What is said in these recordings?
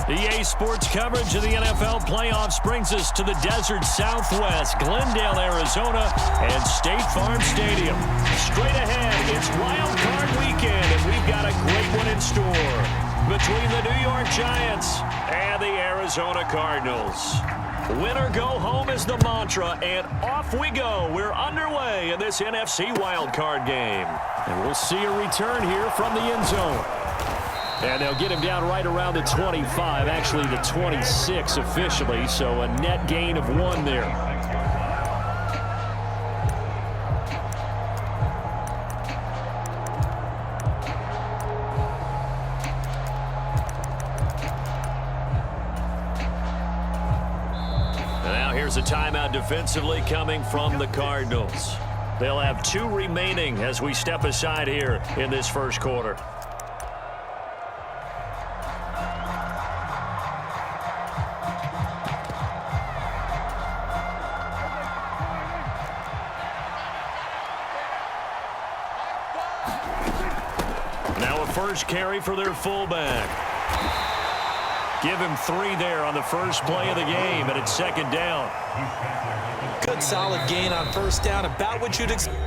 EA Sports coverage of the NFL playoffs brings us to the desert Southwest, Glendale, Arizona, and State Farm Stadium. Straight ahead, it's Wild Card Weekend, and we've got a great one in store between the New York Giants and the Arizona Cardinals. Win or go home is the mantra, and off we go. We're underway in this NFC Wild Card game. And we'll see a return here from the end zone. And they'll get him down right around the 25, actually the 26 officially, so a net gain of 1 there. And now here's a timeout defensively coming from the Cardinals. They'll have 2 remaining as we step aside here in this first quarter. First carry for their fullback. Give him 3 there on the first play of the game, and it's second down. Good solid gain on first down, about what you'd expect.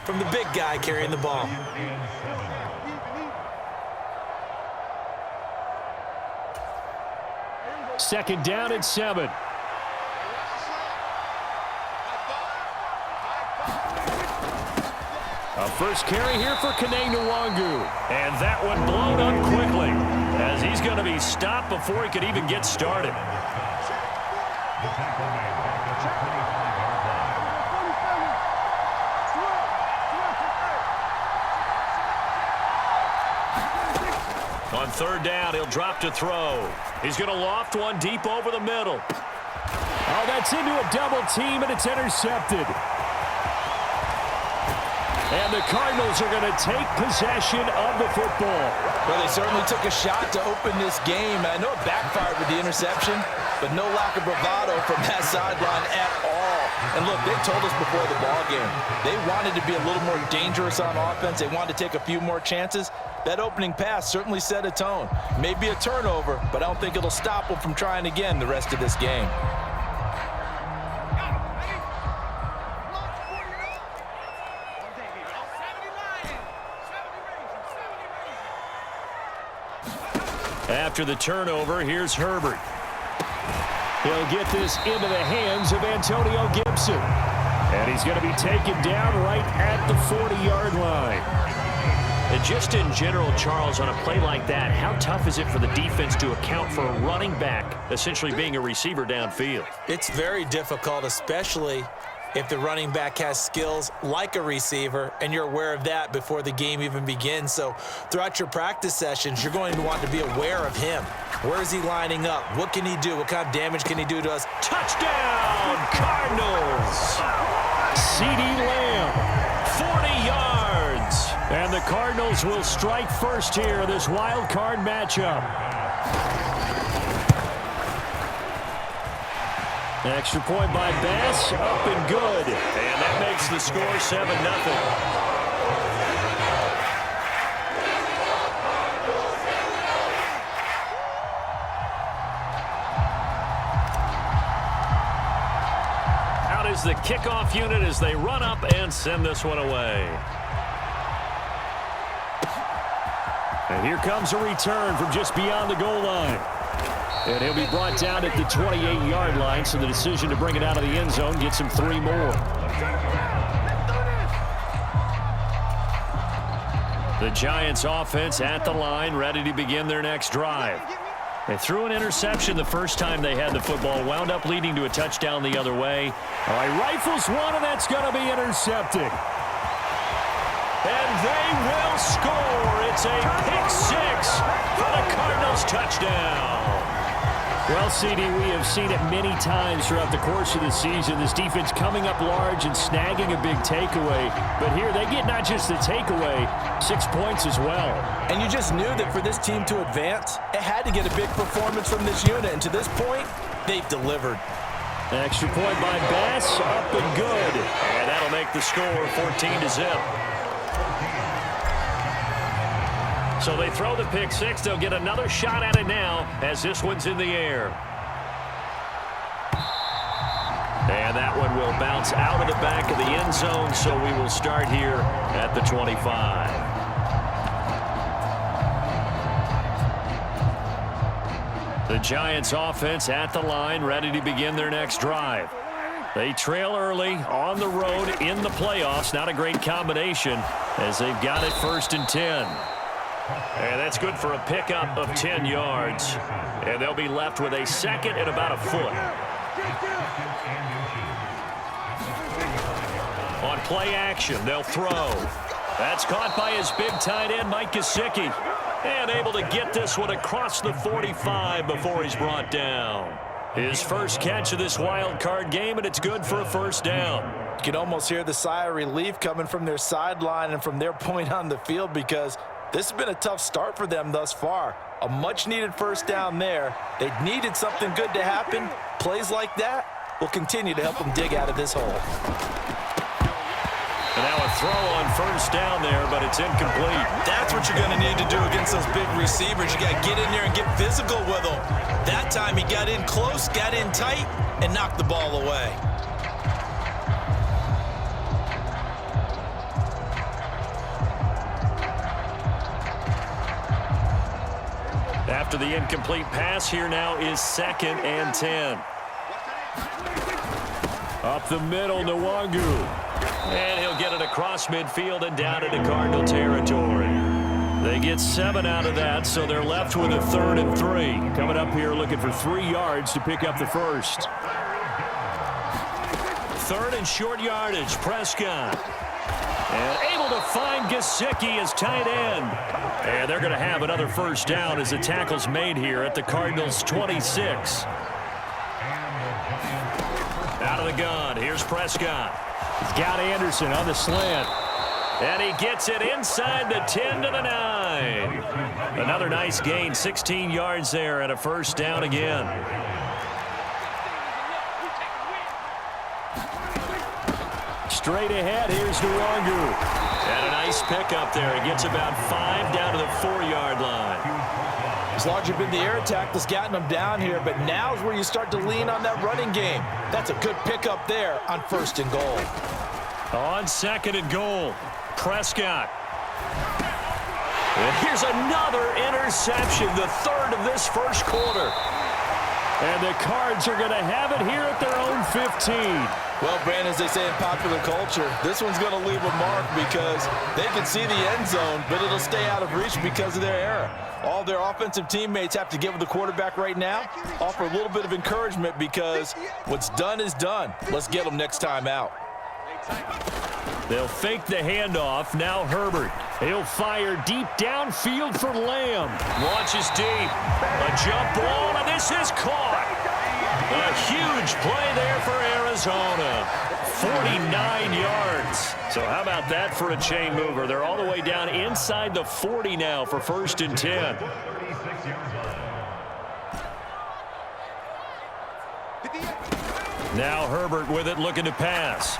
From the big guy carrying the ball. Second down and 7. A first carry here for Kene Nwangu. And that one blown up quickly as he's going to be stopped before he could even get started. On third down, he'll drop to throw. He's going to loft one deep over the middle. Oh, that's into a double team, and it's intercepted. And the Cardinals are going to take possession of the football. Well, they certainly took a shot to open this game. I know it backfired with the interception, but no lack of bravado from that sideline at all. And look, they told us before the ball game, they wanted to be a little more dangerous on offense. They wanted to take a few more chances. That opening pass certainly set a tone. Maybe a turnover, but I don't think it'll stop them from trying again the rest of this game. After the turnover, here's Herbert. He'll get this into the hands of Antonio Gibson. And he's going to be taken down right at the 40-yard line. And just in general, Charles, on a play like that, how tough is it for the defense to account for a running back essentially being a receiver downfield? It's very difficult, especially if the running back has skills like a receiver, and you're aware of that before the game even begins. So throughout your practice sessions, you're going to want to be aware of him. Where is he lining up? What can he do? What kind of damage can he do to us? Touchdown, Cardinals! CeeDee Lamb, 40 yards. And the Cardinals will strike first here in this wild card matchup. Extra point by Bass, up and good. And that makes the score 7-0. Out is the kickoff unit as they run up and send this one away. Here comes a return from just beyond the goal line. And he'll be brought down at the 28-yard line, so the decision to bring it out of the end zone gets him 3 more. The Giants offense at the line, ready to begin their next drive. They threw an interception the first time they had the football, wound up leading to a touchdown the other way. All right, rifles one, and that's going to be intercepted. And they will score. It's a pick 6 for the Cardinals touchdown. Well, CD, we have seen it many times throughout the course of the season. This defense coming up large and snagging a big takeaway. But here they get not just the takeaway, 6 points as well. And you just knew that for this team to advance, it had to get a big performance from this unit. And to this point, they've delivered. An extra point by Bass, up and good. And that'll make the score 14-0. So they throw the pick 6. They'll get another shot at it now as this one's in the air. And that one will bounce out of the back of the end zone, so we will start here at the 25. The Giants offense at the line, ready to begin their next drive. They trail early on the road in the playoffs. Not a great combination as they've got it 1st and 10. And that's good for a pickup of 10 yards. And they'll be left with a second and about a foot. On play action, they'll throw. That's caught by his big tight end, Mike Gesicki. And able to get this one across the 45 before he's brought down. His first catch of this wild card game, and it's good for a 1st down. You can almost hear the sigh of relief coming from their sideline and from their point on the field, because this has been a tough start for them thus far. A much-needed 1st down there. They needed something good to happen. Plays like that will continue to help them dig out of this hole. And now a throw on 1st down there, but it's incomplete. That's what you're going to need to do against those big receivers. You got to get in there and get physical with them. That time he got in close, got in tight, and knocked the ball away. After the incomplete pass, here now is 2nd and 10. Up the middle, Nwangu. And he'll get it across midfield and down into Cardinal territory. They get 7 out of that, so they're left with a 3rd and 3. Coming up here looking for 3 yards to pick up the 1st. 3rd and short yardage, Prescott. And able to find Gesicki as tight end. And they're going to have another 1st down as the tackle's made here at the Cardinals' 26. Out of the gun, here's Prescott. He's got Anderson on the slant. And he gets it inside the 10 to the 9. Another nice gain, 16 yards there and a 1st down again. Straight ahead, here's Nwangu. And a nice pickup there. He gets about 5 down to the 4-yard line. It's largely been the air attack that's gotten them down here, but now's where you start to lean on that running game. That's a good pickup there on 1st and goal. On 2nd and goal, Prescott. And here's another interception, the 3rd of this 1st quarter. And the Cards are going to have it here at their own 15. Well, Brandon, as they say in popular culture, this one's going to leave a mark because they can see the end zone, but it'll stay out of reach because of their error. All their offensive teammates have to give the quarterback right now, offer a little bit of encouragement because what's done is done. Let's get them next time out. They'll fake the handoff. Now Herbert. He'll fire deep downfield for Lamb. Launches deep. A jump ball, and this is caught. A huge play there for Arizona. 49 yards. So how about that for a chain mover? They're all the way down inside the 40 now for 1st and 10. Now Herbert with it, looking to pass.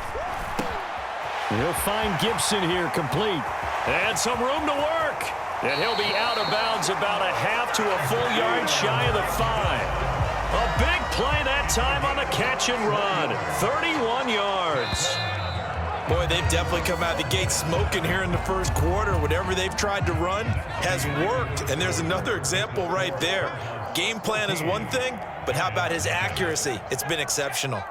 He'll find Gibson here, complete. And some room to work. And he'll be out of bounds about a half to a full yard shy of the 5. A big play that time on the catch and run. 31 yards. Boy, they've definitely come out of the gate smoking here in the first quarter. Whatever they've tried to run has worked, and there's another example right there. Game plan is one thing, but how about his accuracy? It's been exceptional.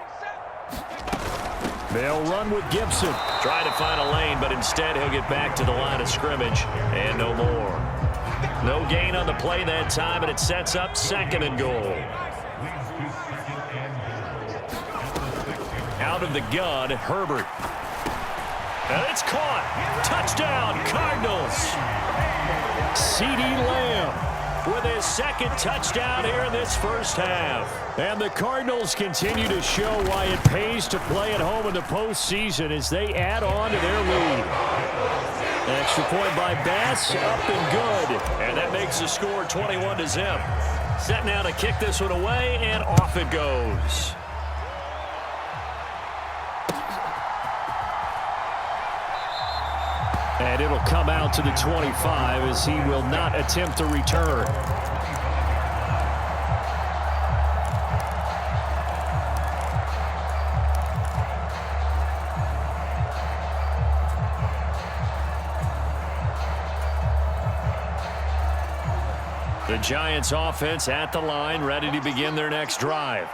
They'll run with Gibson. Trying to find a lane, but instead he'll get back to the line of scrimmage, and no more. No gain on the play that time, and it sets up 2nd and goal. Out of the gun, Herbert. And it's caught. Touchdown, Cardinals. CeeDee Lamb with his 2nd touchdown here in this first half. And the Cardinals continue to show why it pays to play at home in the postseason as they add on to their lead. An extra point by Bass, up and good. And that makes the score 21-0. Set now to kick this one away, and off it goes. And it'll come out to the 25 as he will not attempt to return. The Giants offense at the line, ready to begin their next drive.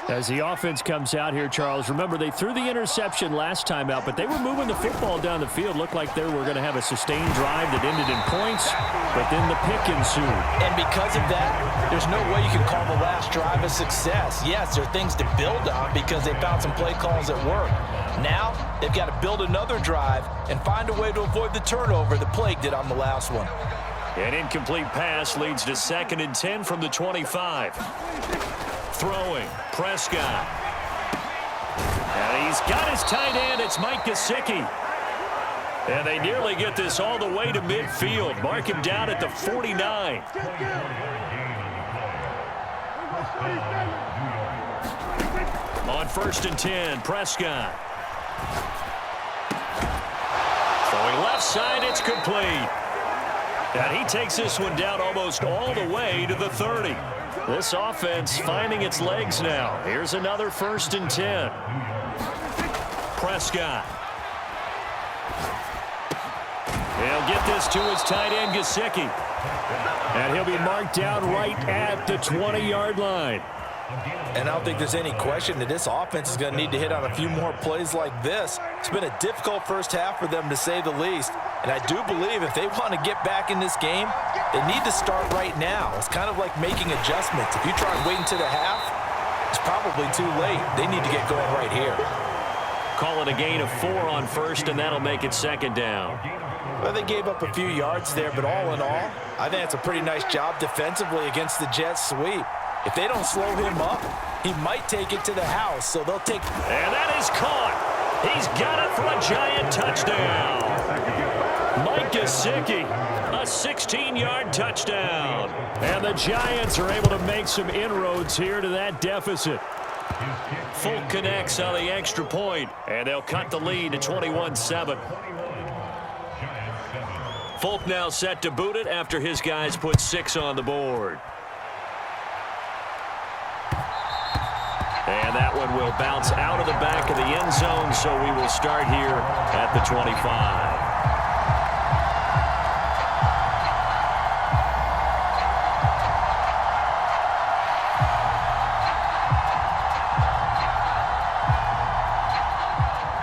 As the offense comes out here, Charles, remember they threw the interception last time out, but they were moving the football down the field. Looked like they were going to have a sustained drive that ended in points, but then the pick ensued. And because of that, there's no way you can call the last drive a success. Yes, there are things to build on because they found some play calls at work. Now, they've got to build another drive and find a way to avoid the turnover the Plague did on the last one. An incomplete pass leads to 2nd and 10 from the 25. Throwing, Prescott. And he's got his tight end. It's Mike Gesicki. And they nearly get this all the way to midfield. Mark him down at the 49. On 1st and 10, Prescott. Throwing left side, it's complete. And he takes this one down almost all the way to the 30. This offense finding its legs now. Here's another 1st and 10. Prescott. He'll get this to his tight end, Gesicki. And he'll be marked down right at the 20-yard line. And I don't think there's any question that this offense is going to need to hit on a few more plays like this. It's been a difficult first half for them, to say the least. And I do believe if they want to get back in this game, they need to start right now. It's kind of like making adjustments. If you try and wait until the half, it's probably too late. They need to get going right here. Call it a gain of 4 on 1st, and that'll make it 2nd down. Well, they gave up a few yards there, but all in all, I think it's a pretty nice job defensively against the Jets sweep. If they don't slow him up, he might take it to the house, so they'll take... And that is caught. He's got it for a Giant touchdown. Mike Gesicki, a 16-yard touchdown. And the Giants are able to make some inroads here to that deficit. Folk connects on the extra point, and they'll cut the lead to 21-7. Folk now set to boot it after his guys put 6 on the board. And that one will bounce out of the back of the end zone, so we will start here at the 25.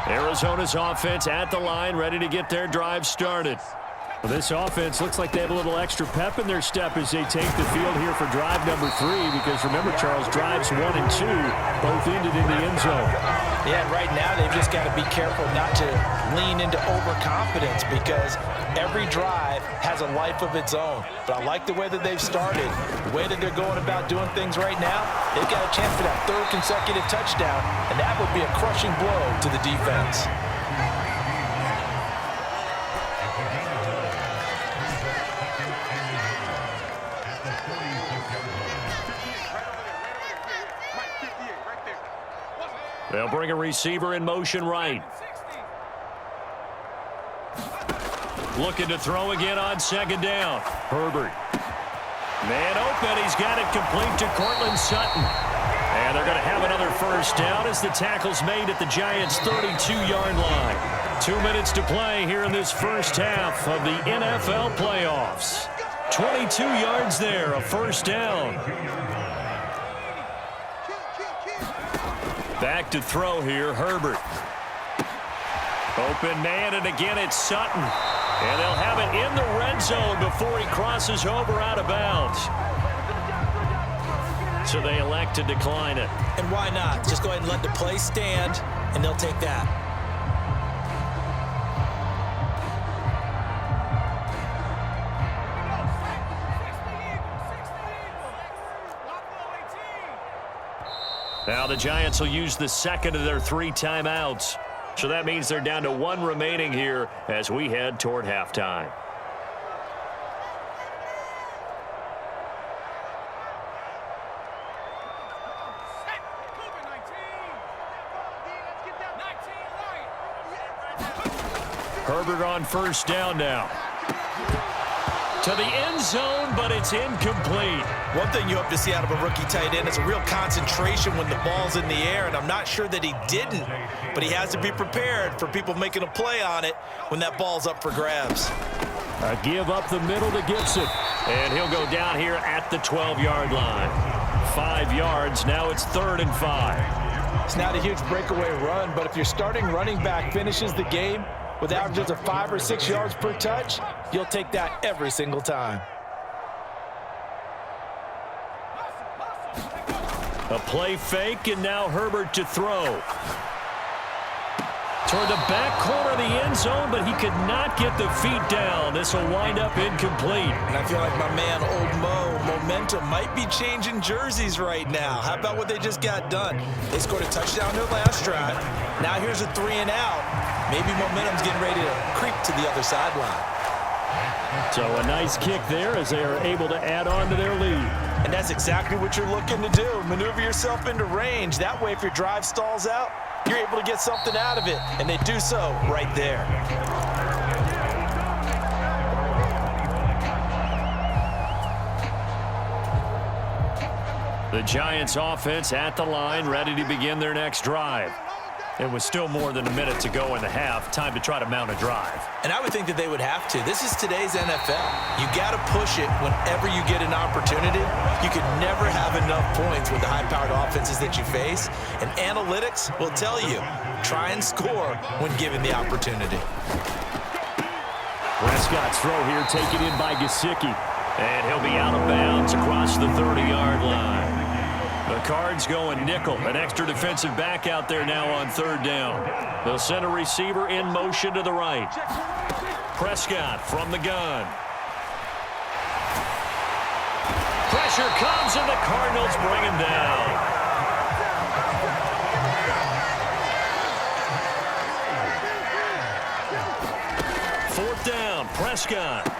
Arizona's offense at the line, ready to get their drive started. Well, this offense looks like they have a little extra pep in their step as they take the field here for drive number 3, because remember, Charles, drives 1 and 2 both ended in the end zone. Yeah, right now they've just got to be careful not to lean into overconfidence, because every drive has a life of its own. But I like the way that they've started, the way that they're going about doing things right now. They've got a chance for that 3rd consecutive touchdown, and that would be a crushing blow to the defense. They'll bring a receiver in motion right. Looking to throw again on 2nd down. Herbert. Man open. He's got it complete to Cortland Sutton. And they're going to have another first down as the tackle's made at the Giants' 32-yard line. 2 minutes to play here in this first half of the NFL playoffs. 22 yards there, a first down. Back to throw here, Herbert. Open man, and again it's Sutton. And they'll have it in the red zone before he crosses over out of bounds. So they elect to decline it. And why not? Just go ahead and let the play stand, and they'll take that. Now the Giants will use the second of their 3 timeouts. So that means they're down to 1 remaining here as we head toward halftime. Herbert on first down now. To the end zone, but it's incomplete. One thing you hope to see out of a rookie tight end is a real concentration when the ball's in the air, and I'm not sure that he didn't, but he has to be prepared for people making a play on it when that ball's up for grabs. A give up the middle to Gibson, and he'll go down here at the 12-yard line. 5 yards, now it's 3rd and 5. It's not a huge breakaway run, but if your starting running back finishes the game with averages of 5 or 6 yards per touch, you'll take that every single time. A play fake, and now Herbert to throw. Toward the back corner of the end zone, but he could not get the feet down. This will wind up incomplete. And I feel like my man, Old Mo, momentum might be changing jerseys right now. How about what they just got done? They scored a touchdown their last drive. Now here's a 3 and out. Maybe momentum's getting ready to creep to the other sideline. So a nice kick there as they are able to add on to their lead. And that's exactly what you're looking to do. Maneuver yourself into range. That way, if your drive stalls out, you're able to get something out of it. And they do so right there. The Giants offense at the line, ready to begin their next drive. It was still more than a minute to go in the half. Time to try to mount a drive. And I would think that they would have to. This is today's NFL. You got to push it whenever you get an opportunity. You can never have enough points with the high-powered offenses that you face. And analytics will tell you, try and score when given the opportunity. Prescott's throw here taken in by Gesicki. And he'll be out of bounds across the 30-yard line. The Cards going nickel. An extra defensive back out there now on 3rd down. They'll send a receiver in motion to the right. Prescott from the gun. Pressure comes, and the Cardinals bring him down. Fourth down, Prescott.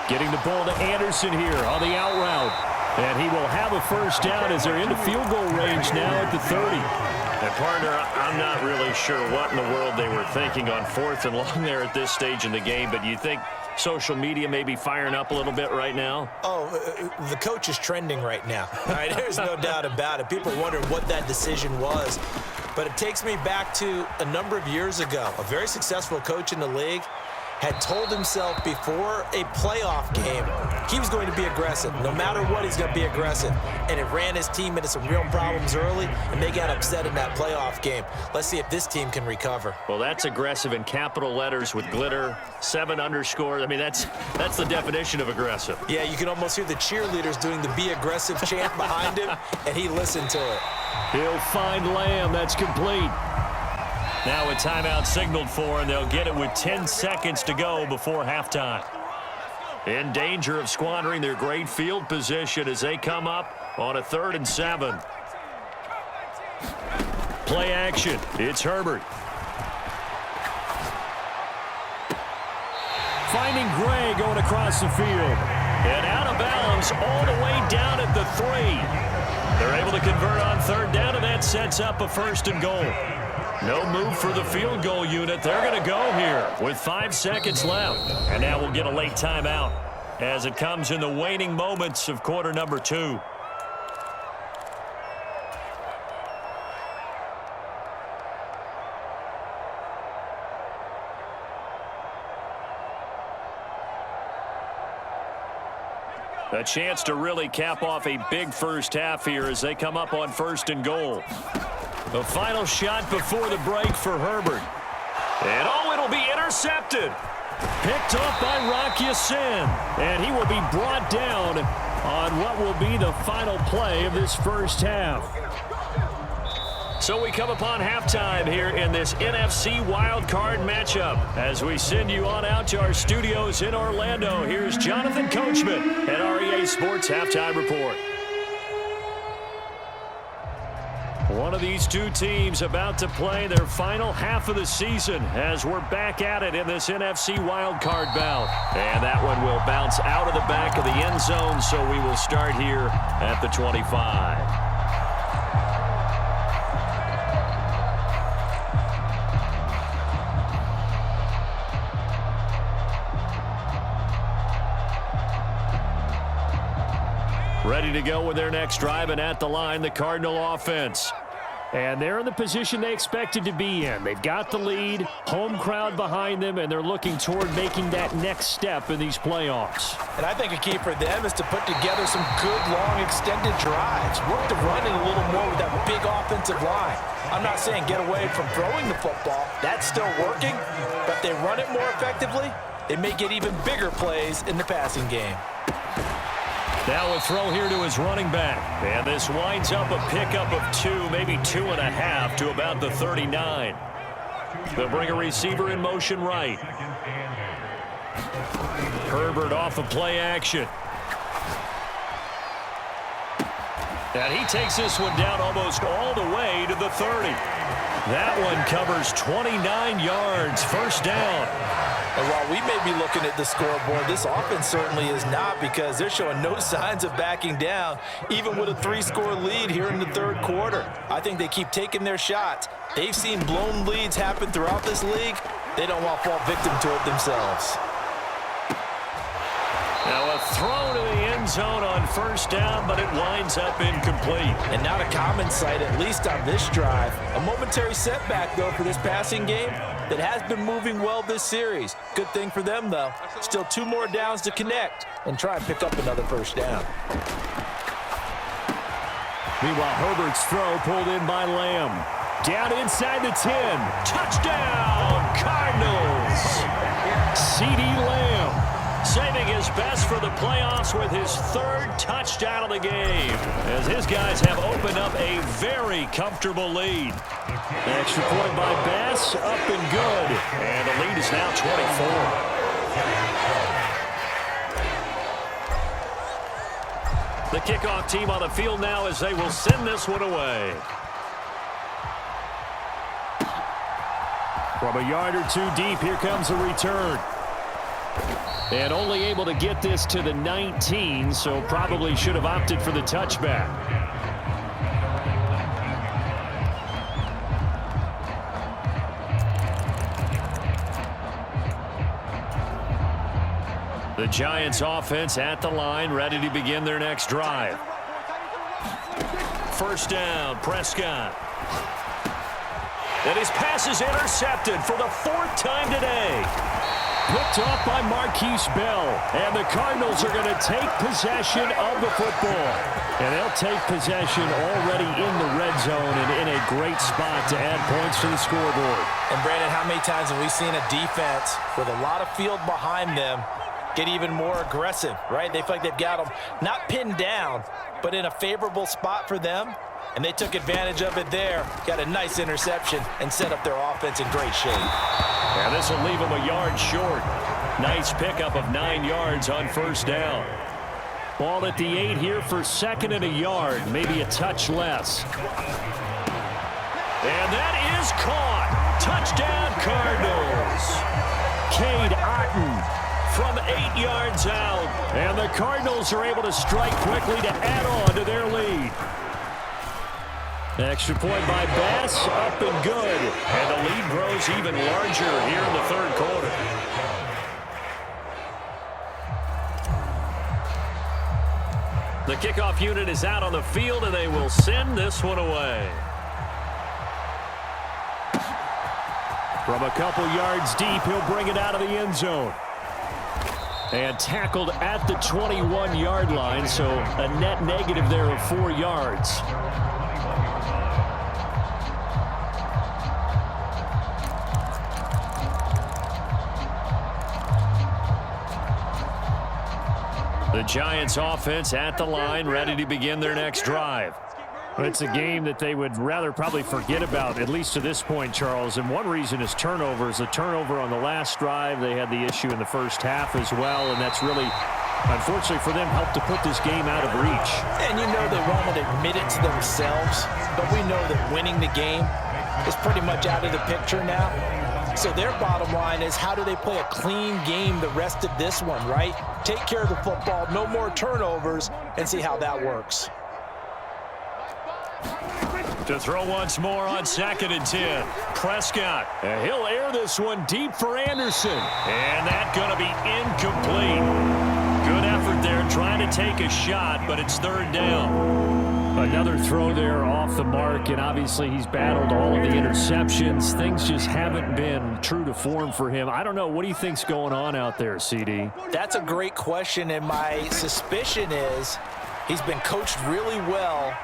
Getting the ball to Anderson here on the out route. And he will have a first down as they're into field goal range now at the 30. And, partner, I'm not really sure what in the world they were thinking on 4th and long there at this stage in the game, but you think social media may be firing up a little bit right now? Oh, the coach is trending right now. All right, there's no doubt about it. People wonder what that decision was. But it takes me back to a number of years ago. A very successful coach in the league had told himself before a playoff game he was going to be aggressive. No matter what, he's going to be aggressive. And it ran his team into some real problems early, and they got upset in that playoff game. Let's see if this team can recover. Well, that's aggressive in capital letters with glitter, 7 underscores. I mean, that's the definition of aggressive. Yeah, you can almost hear the cheerleaders doing the be aggressive chant behind him, and he listened to it. He'll find Lamb. That's complete. Now a timeout signaled for, and they'll get it with 10 seconds to go before halftime. In danger of squandering their great field position as they come up on a 3rd and 7. Play action. It's Herbert. Finding Gray going across the field. And out of bounds all the way down at the 3. They're able to convert on 3rd down, and that sets up a 1st and goal. No move for the field goal unit. They're going to go here with 5 seconds left. And now we'll get a late timeout as it comes in the waning moments of quarter number 2. A chance to really cap off a big first half here as they come up on 1st and goal. The final shot before the break for Herbert. And it'll be intercepted. Picked off by Rock Ya-Sin. And he will be brought down on what will be the final play of this first half. So we come upon halftime here in this NFC wildcard matchup. As we send you on out to our studios in Orlando, here's Jonathan Coachman at REA Sports Halftime Report. One of these two teams about to play their final half of the season as we're back at it in this NFC wildcard bout. And that one will bounce out of the back of the end zone, so we will start here at the 25. Ready to go with their next drive, and at the line, the Cardinal offense. And they're in the position they expected to be in. They've got the lead, home crowd behind them, and they're looking toward making that next step in these playoffs. And I think a key for them is to put together some good, long, extended drives. Work the run in a little more with that big offensive line. I'm not saying get away from throwing the football. That's still working, but they run it more effectively. They may get even bigger plays in the passing game. Now a throw here to his running back. And this winds up a pickup of 2, maybe 2.5 to about the 39. They'll bring a receiver in motion right. Herbert off of play action. And he takes this one down almost all the way to the 30. That one covers 29 yards, first down. And while we may be looking at the scoreboard, this offense certainly is not, because they're showing no signs of backing down, even with a 3-score lead here in the third quarter. I think they keep taking their shots. They've seen blown leads happen throughout this league. They don't want to fall victim to it themselves. Now a throw to the end zone on first down, but it winds up incomplete. And not a common sight, at least on this drive. A momentary setback, though, for this passing game that has been moving well this series. Good thing for them, though. Still 2 more downs to connect and try and pick up another first down. Meanwhile, Herbert's throw pulled in by Lamb. Down inside the 10. Touchdown, Cardinals. CeeDee Lamb saving his best for the playoffs with his 3rd touchdown of the game, as his guys have opened up a very comfortable lead. Extra point by Bass, up and good. And the lead is now 24. The kickoff team on the field now as they will send this one away. From a yard or 2 deep, here comes a return. And only able to get this to the 19, so probably should have opted for the touchback. The Giants offense at the line, ready to begin their next drive. First down, Prescott. And his pass is intercepted for the 4th time today. Picked off by Marquise Bell. And the Cardinals are going to take possession of the football. And they'll take possession already in the red zone and in a great spot to add points to the scoreboard. And Brandon, how many times have we seen a defense with a lot of field behind them get even more aggressive, right? They feel like they've got them not pinned down, but in a favorable spot for them. And they took advantage of it there. Got a nice interception and set up their offense in great shape. And this will leave them a yard short. Nice pickup of 9 yards on first down. Ball at the 8 here for 2nd and a yard, maybe a touch less. And that is caught. Touchdown, Cardinals. Cade Otton from 8 yards out. And the Cardinals are able to strike quickly to add on to their lead. Extra point by Bass, up and good. And the lead grows even larger here in the third quarter. The kickoff unit is out on the field, and they will send this one away. From a couple yards deep, he'll bring it out of the end zone. And tackled at the 21-yard line, so a net negative there of 4 yards. The Giants offense at the line, ready to begin their next drive. It's a game that they would rather probably forget about, at least to this point, Charles. And one reason is turnovers. A turnover on the last drive. They had the issue in the first half as well, and that's really, unfortunately for them, helped to put this game out of reach. And you know they won't admit it to themselves, but we know that winning the game is pretty much out of the picture now. So their bottom line is, how do they play a clean game the rest of this one, right? Take care of the football, no more turnovers, and see how that works. To throw once more on 2nd and 10. Prescott. And he'll air this one deep for Anderson. And that's going to be incomplete. Good effort there trying to take a shot, but it's 3rd down. Another throw there off the mark, and obviously he's battled all of the interceptions. Things just haven't been true to form for him. I don't know. What do you think's going on out there, CD? That's a great question, and my suspicion is he's been coached really well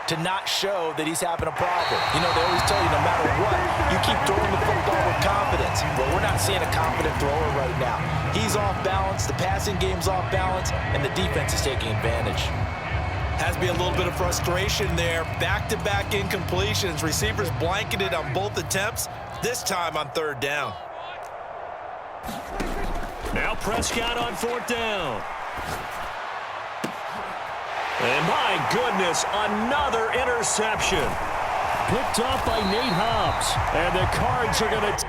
to not show that he's having a problem. You know, they always tell you no matter what, you keep throwing the football with confidence. Well, we're not seeing a confident thrower right now. He's off balance, the passing game's off balance, and the defense is taking advantage. Has to be a little bit of frustration there. Back-to-back incompletions. Receivers blanketed on both attempts, this time on 3rd down. Now Prescott on 4th down. And my goodness, another interception. Picked off by Nate Hobbs. And the Cards are going to